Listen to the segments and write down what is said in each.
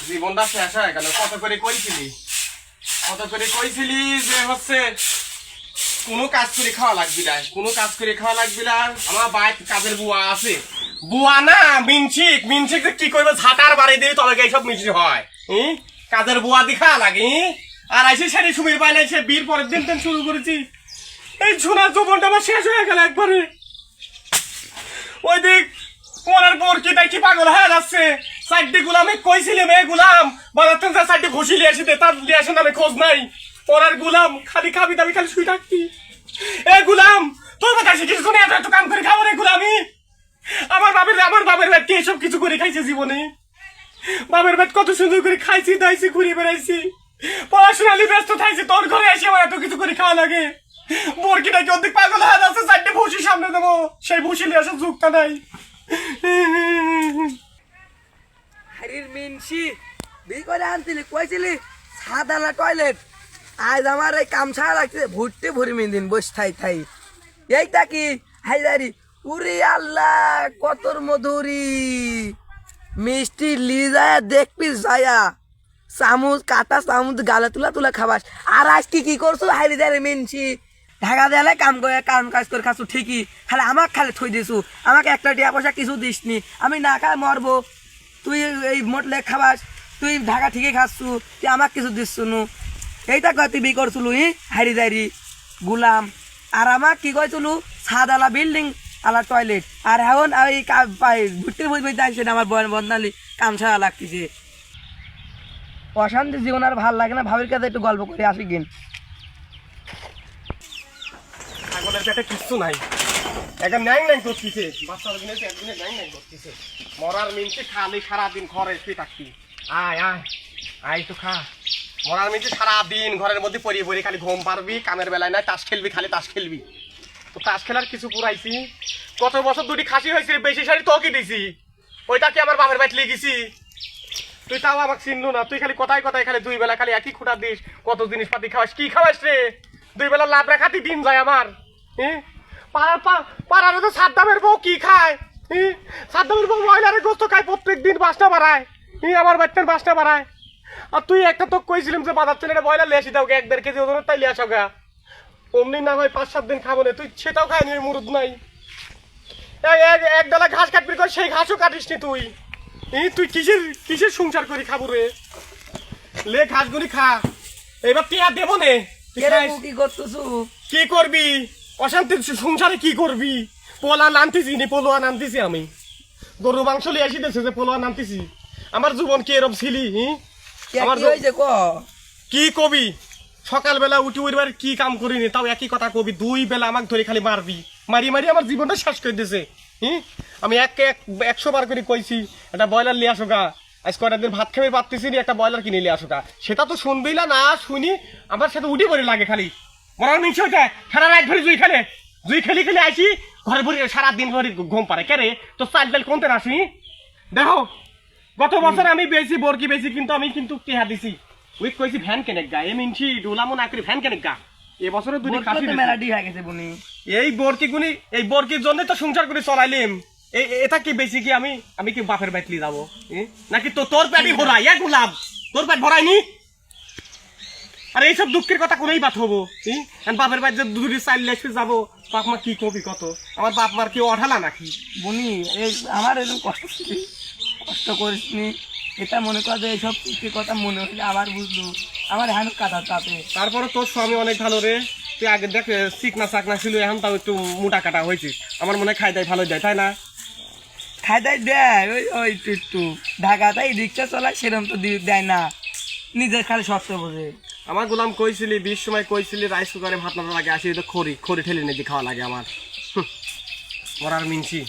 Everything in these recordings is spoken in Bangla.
জীবনটা শেষ হয়ে গেল। কত করে কইছিলি যে হচ্ছে কোনো কাজ করে খাওয়া লাগবি না, কোনো কাজ করে খাওয়া লাগবি না। আমার বাড়িতে কাজের বুয়া আছে, বুয়া না মিনছিক কি করবে, ঝাঁটার বাড়ি দিয়ে তবে এইসব মিষ্টি হয়। কাজের বুয়া দি খাওয়া লাগে। আর আইসি সেটি সময় পাই নাই, সে বিয়ের পরের দিন শুরু করেছি। এই ছোনার জীবনটা আমার শেষ হয়ে গেল একবারে। ওই দিক পরের পর কি দেখি পাগল হয়ে যাচ্ছে। চারটি গুলামে কইছিলাম, এ গুলাম বাজার চারটি ঘুষি লিয়ে আসি, তার লিয়ে আসেন আমি খোঁজ নাই। পরের গুলাম খালি খাবি দাবি, খালি শুই থাকবি। এ গুলাম তোর কথা শিখিস কোন এত কাম করে খাবো রে গুলামি। আমার বাপের ভাত কি এসব কিছু করে খাইছে জীবনে? বাপের ভাত কত সুন্দর করে খাইছি দাইছি, ঘুরে বেড়াইছি, পড়াশোনালি ব্যস্ত থাকছি। তোর ঘরে এসে আমার এত কিছু করে খাওয়া লাগে। বরকিটা কি অর্ধেক পাগল হয়ে যাচ্ছে, চারটে ভুসি সামনে দেবো, সেই ভুসি নিয়ে আসার যুগটা নাই। হারির মিনসি বি করে আনছিলি, কইছিলি সাদালা টয়লেট। আজ আমার এই কামছা লাগছে, ভুট্টে ভরি দিন বস থাই এইটা কি হাইদারি। উরি আল্লাহ কতর মধুরি মিষ্টি লিজায়া দেখবি যায়া, চামচ কাটা চামচ গালে তুলা খাবাস। আর আজ কি করছো হাইরি যারে মিনসি? ঢাকা দেয়ালে কাম কাজ করে খাচ্ছু ঠিকই, খালি আমাকে খালি থই দিছু। আমাকে একটা টিয়া পয়সা কিছু দিসনি, আমি না খাই মরবো। তুই এই মোটলে খাবাস, তুই ঢাকা ঠিকই খাচ্ছু, তুই আমাকে কিছু দিচ্ছু নু। এইটা কয় তুই বি করছুলু হাইরি যাইরি গুলাম। আর আমাক কি কইছুলু ছাদালা বিল্ডিং আলা টয়লেট। আর এখন এই ঘুরতে বই আসছে আমার বদনালি কামছা লাগতেছে। অশান্তি জীবন আর ভাল লাগে না, ভাবির কাছে একটু গল্প করে আসি গিন। ছাগলের পেটে কিচ্ছু নাই, একটা ন্যাং করতেছে, বাচ্চার দিনে একদিনে ন্যাং করতেছে। মরার মিনছি খালি সারাদিন ঘরে শুয়ে থাকবি। আয় তো খা। মরার মিনছি সারাদিন ঘরের মধ্যে পড়ি খালি ঘুম পারবি, কামের বেলায় নাই, তাস খেলবি, খালি তাস খেলবি। তো তাস খেলার কিছু পুরাইছি। কত বছর দুটি খাসি হয়েছে, বেশি শাড়ি তোকে দিছি, ওইটা কি আমার বাপের বাড়ি লেগেছি? তুই তাও আমাকে চিনলু না। তুই খালি কথায় খালি দুই বেলা খালি একই খুঁটা দিস, কত জিনিসপাতি খাওয়াস। কি খাওয়াস রে? দুই বেলা লাভ রাখাতি দিন যায় আমার। পাড়ার তো সাদ্দামের বউ কি খায়? সাদ্দামের বউ মহিলারে গোস্ত খায়, প্রত্যেক দিন 5টা বাড়ায়। আমার বাচ্চার 5টা বাড়ায়। আর তুই একটা তো কইছিলাম যে বাজার ছেলে বয়লা লেসি দাও, 1-1.5 কেজি ওজনের, তাই লিয়ে আসো গা। অমনি না হয় 5-7 দিন খাবো না, তুই সেটাও খায়নি, মুরুদ নাই। এক ডালা ঘাস কাটবি কর, সেই ঘাসও কাটিস নি তুই। তুই কিসের সংসার করি খাবো রে? লে ঘাসগুলি খা, এবার টিয়া দেবো নে। কি করতেছু? কি করবি? অশান্তির সংসারে কি করবি? পোলা নামতেছি নি, পোলোয়া নামতেছি আমি। গরু মাংস লিয়ে আসি দেছে যে পোলোয়া নামতেছি। আমার জীবন কি এরম ছিলি? কি কবি? সকালবেলা উঠি উঠবার কি কাম করিনি, তাও একই কথা কবি। 2 বেলা আমাকে ধরে খালি মারবি, মারি আমার জীবনটা শেষ করে দিয়েছে। আমি 100 বার করে কইছি একটা ব্রয়লার লিয়ে আসো গা। আজ কয়টা দিন ভাত খেয়ে পারতেছি নি, একটা ব্রয়লার কিনে লিয়ে আসো গা। সেটা তো শুনবি না শুনি আমার সাথে উঠি পড়ে লাগে খালি। মরার মিনছি ওইটা সারা রাত ধরে জুই খেলি আসি ঘরে ভরি, সারাদিন ভরি ঘুম পারে। কে রে তোর চাল কোনতে আসি? দেখো গত বছর আমি বেশি বরকি বেশি, কিন্তু আমি কিন্তু টেহা দিছি। ওই কইছি ভ্যান কেনে গা, এ মিনছি ডুলামো না করে ভ্যান কেনে গা। এবছরে 2টি খাসি মেলাডি হয়ে গেছে বুনি। এই বরকির জন্য তো সংসার করে চলাইলিম। এটা কি বেশি কি আমি কি বাপের বাড়ি যাবো নাকি? তোর পেটই ভরাই গুলাম, তোর পেট ভরাইনি। আর এইসব দুঃখের কথা কোনই বাত হবো? বাপের বাড়ি যে 2টি চাল লেসে যাবো, বাপ মা কি কবি কত? আমার বাপ মার কি অঢালা নাকি? বুনি আমার এরকম কষ্ট করিসনি, এটা মনে কর যে এইসব কথা মনে হলে আবার বুঝলু আমার এখন কাটা তাতে। তারপরে তোর স্বামী অনেক ভালো রে। তুই আগে দেখ চিকনা চাকনা ছিল, এখন তাও একটু মোটা কাটা হয়েছিস। আমার মনে হয় খাই দাই ভালো যায়, তাই না? খাই দাই দেয় ওই একটু ঢাকাতেই রিক্সা চলায়, সেরকম তো দেয় না, নিজের খালি শর্ত বোঝে। আমার গোলাম কইছিলি 20 সময় কইছিলি রাইস কুকারে ভাত রান্না লাগে, আসি তো খড়ি ঠেলে নিয়ে খাওয়া লাগে আমার। মরার মিনছি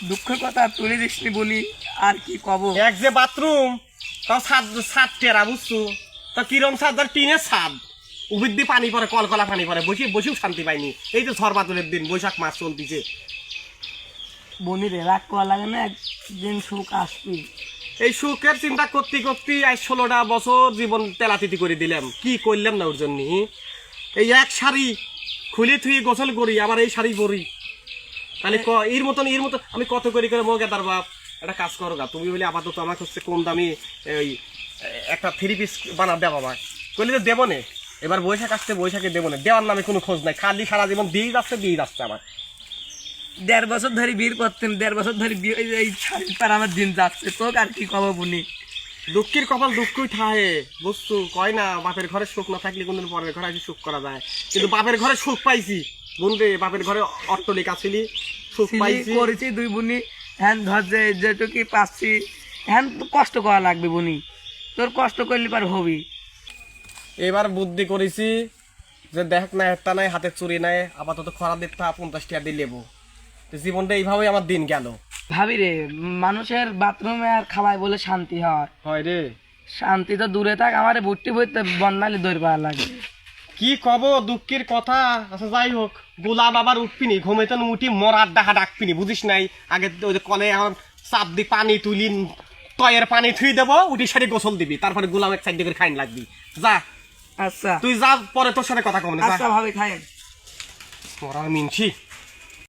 দুঃখের কথা তুলে দিসনি বলি আর কি কব। এক যে বাথরুম, তাও ছাদ টেরা বুঝছো? তা কিরম ছাদ? ধর টিনের ছাদ, উবির দিয়ে পানি পড়ে, কলকলা পানি পড়ে, বসেও শান্তি পাইনি। এই তো ঝড় বাদলের দিন, বৈশাখ মাস চলতেছে। বনি রে রাগ করা লাগে না, একদিন সুখ আসবি। এই সুখের চিন্তা করতে আজ 16টা বছর জীবন তেলাতিতি করে দিলাম। কি করলাম না ওর জন্য? এই এক শাড়ি খুলে থুই গোসল করি, আবার এই শাড়ি পরি। তাহলে এর মতন আমি কত করে মগে তার বাপ একটা কাজ করো গা, তুমি বলে আপাতত আমার হচ্ছে কম দামি ওই একটা 3 পিস বানা দেবো আমার, কইলে যে দেবো নে। এবার বৈশাখ আসতে বৈশাখে দেবো না, দেওয়ার নামে কোনো খোঁজ নাই, খালি সারা জীবন দিয়েই যাচ্ছে আমার। 1.5 বছর ধরে বিয়ে করতেন, 1.5 বছর ধরে বিয়ে এই শাড়ির পার আমার দিন যাচ্ছে, তো আর কি কব বুনি। দুঃখের কপাল দুঃখই থাহে, বুঝছো? কয় না বাপের ঘরে সুখ না থাকলে কোনদিন পরের ঘরে আসি সুখ করা যায়, কিন্তু বাপের ঘরে সুখ পাইছি বোন রে, বাপের ঘরে অট্টলিকা ছিলি, সুখ পাইছি করেছি 2 বুনি, হ্যান ঘর যেটুকি পাচ্ছি হ্যান তো কষ্ট করা লাগবে বুনি, তোর কষ্ট করলে পার হবি। এবার বুদ্ধি করেছি যে দেখ না একটা নাই হাতে চুরি নাই, আপাতত খরা দিতে 50 টাকা দিয়ে লেবো, তো জীবনটা এইভাবেই আমার দিন গেল। ভাবি রে, মানুষের বাথরুমে আর খাওয়ায় বলে শান্তি হয়, হয় রে, শান্তি তো দূরে থাক, আমার ভর্তি ভর্তি বন্যালে দৌড় পাওয়া লাগে। কি কব দুঃখের কথা। আচ্ছা যাই হোক, গোলাপ আবার উঠপিনি, ঘুমেতন উঠি মরার ডাকা ডাকপিনি, বুঝিস নাই? আগে ওই যে কলে এখন চাপ দি পানি তুলি, টয়ের পানি থুই দেবো, উঠি সারি গোসল দিবি, তারপরে গোলাম এক সাইড করে খাইন লাগবি। যা আচ্ছা তুই যা, পরে তোর সাথে কথা কম না। আচ্ছা ভাবি খাই। মরার মিনছি।